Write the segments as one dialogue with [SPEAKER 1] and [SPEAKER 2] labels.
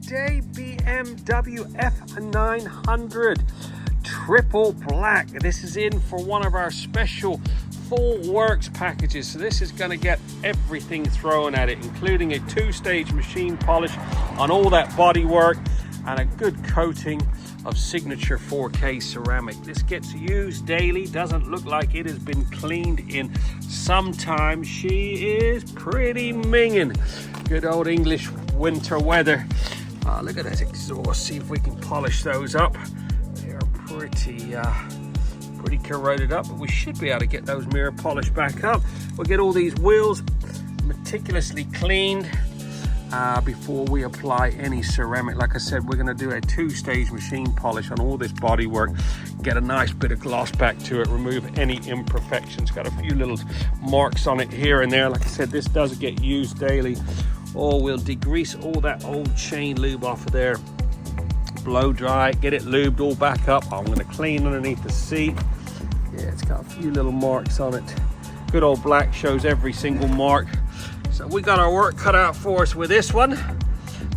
[SPEAKER 1] today, BMW F900 triple black. This is in for one of our special full works packages. So this is going to get everything thrown at it, including a two-stage machine polish on all that bodywork and a good coating of signature 4K ceramic. This gets used daily. Doesn't look like it has been cleaned in some time. She is pretty minging. Good old English winter weather. Look at that exhaust. See if we can polish those up. They are pretty corroded up, but we should be able to get those mirror polished back up. We'll get all these wheels meticulously cleaned before we apply any ceramic. Like I said, we're going to do a two-stage machine polish on all this bodywork, get a nice bit of gloss back to it, remove any imperfections. Got a few little marks on it here and there. Like I said, this does get used daily. Or we'll degrease all that old chain lube off of there, blow dry it, get it lubed all back up. I'm going to clean underneath the seat. Yeah, it's got a few little marks on it. Good old black shows every single mark. So we got our work cut out for us with this one.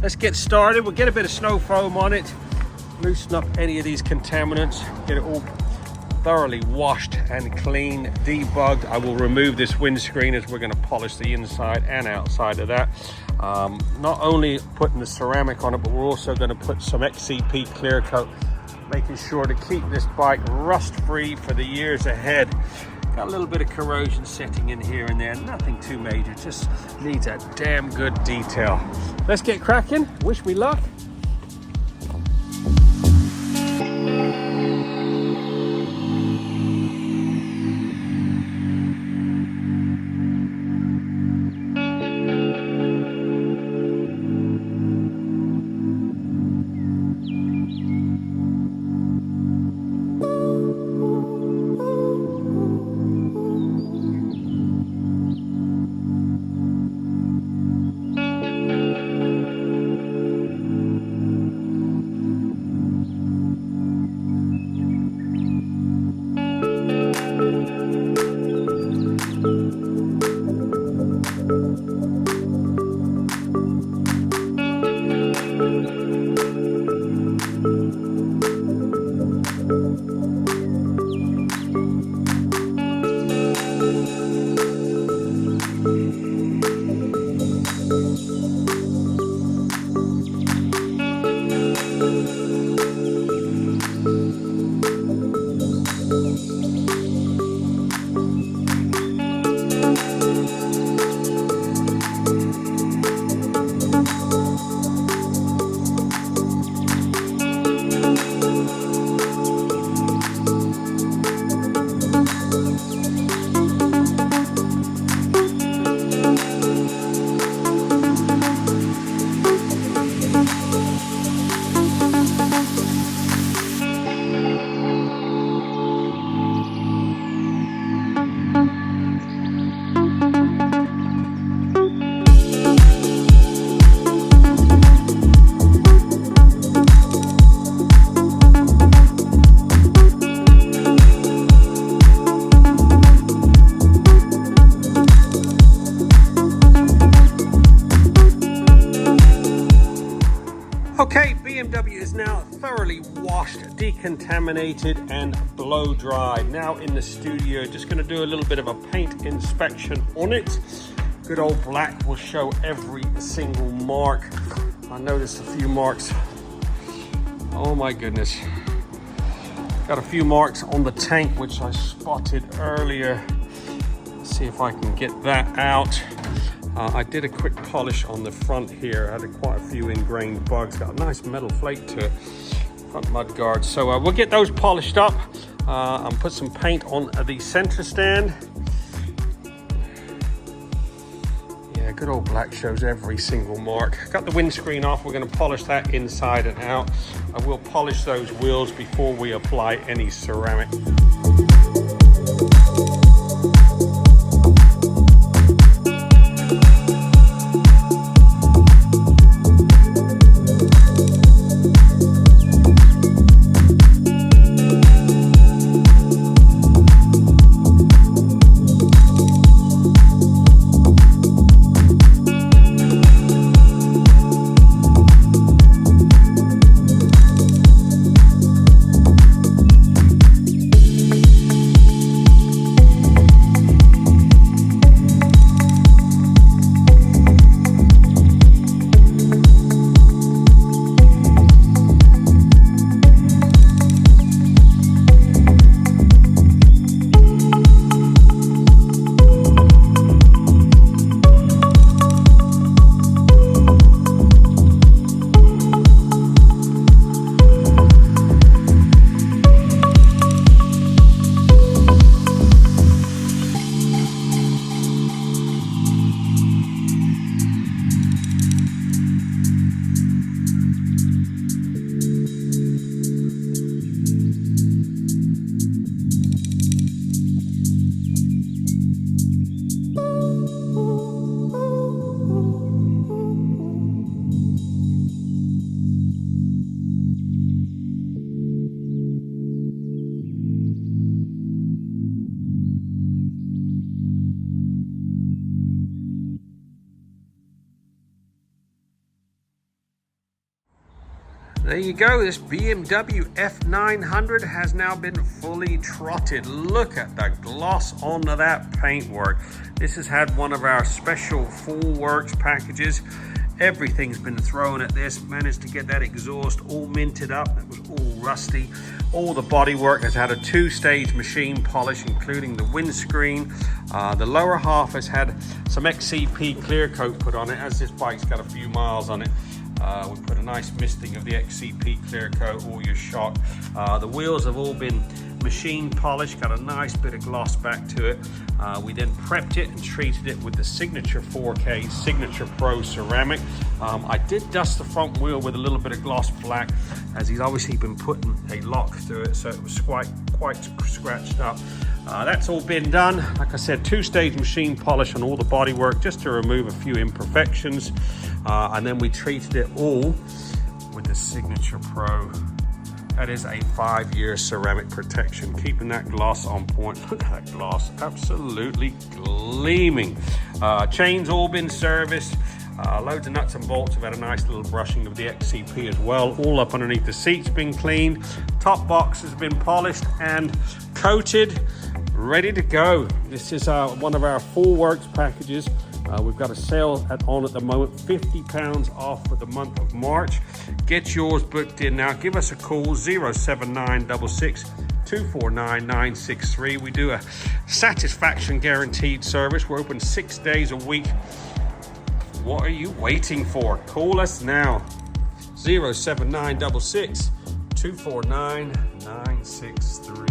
[SPEAKER 1] Let's get started. We'll get a bit of snow foam on it, loosen up any of these contaminants, get it all thoroughly washed and clean, debugged. I will remove this windscreen as we're going to polish the inside and outside of that. Not only putting the ceramic on it, but we're also going to put some XCP clear coat, making sure to keep this bike rust free for the years ahead. Got a little bit of corrosion setting in here and there, nothing too major, just needs a damn good detail. Let's get cracking. Wish me luck. Okay, BMW is now thoroughly washed, decontaminated and blow dried. Now in the studio, just going to do a little bit of a paint inspection on it. Good old black will show every single mark. I noticed a few marks. Oh my goodness. Got a few marks on the tank which I spotted earlier. Let's see if I can get that out. I did a quick polish on the front here. I had quite a few ingrained bugs. Got a nice metal flake to it. Front mud guards. So we'll get those polished up and put some paint on the center stand. Yeah, good old black shows every single mark. Got the windscreen off. We're going to polish that inside and out. I will polish those wheels before we apply any ceramic. There you go, this BMW F900 has now been fully trotted. Look at the gloss onto that paintwork. This has had one of our special full works packages. Everything's been thrown at this. Managed to get that exhaust all minted up. That was all rusty. All the bodywork has had a two-stage machine polish, including the windscreen. The lower half has had some XCP clear coat put on it, as this bike's got a few miles on it. We put a nice misting of the XCP clear coat, all your shock. The wheels have all been machine polished, got a nice bit of gloss back to it. We then prepped it and treated it with the Signature 4K Signature Pro ceramic. I did dust the front wheel with a little bit of gloss black, as he's obviously been putting a lock through it, so it was quite scratched up. That's all been done. Like I said, two-stage machine polish on all the bodywork just to remove a few imperfections. And then we treated it all with the Signature Pro. That is a 5-year ceramic protection, keeping that gloss on point. Look at that gloss, absolutely gleaming. Chains all been serviced. Loads of nuts and bolts. We've had a nice little brushing of the XCP as well. All up underneath the seats been cleaned. Top box has been polished and coated, ready to go. This is one of our full works packages. We've got a sale on at the moment, £50 off for the month of March. Get yours booked in now. Give us a call, 07966 249 963. We do a satisfaction guaranteed service. We're open 6 days a week. What are you waiting for? Call us now, 07966 249 963.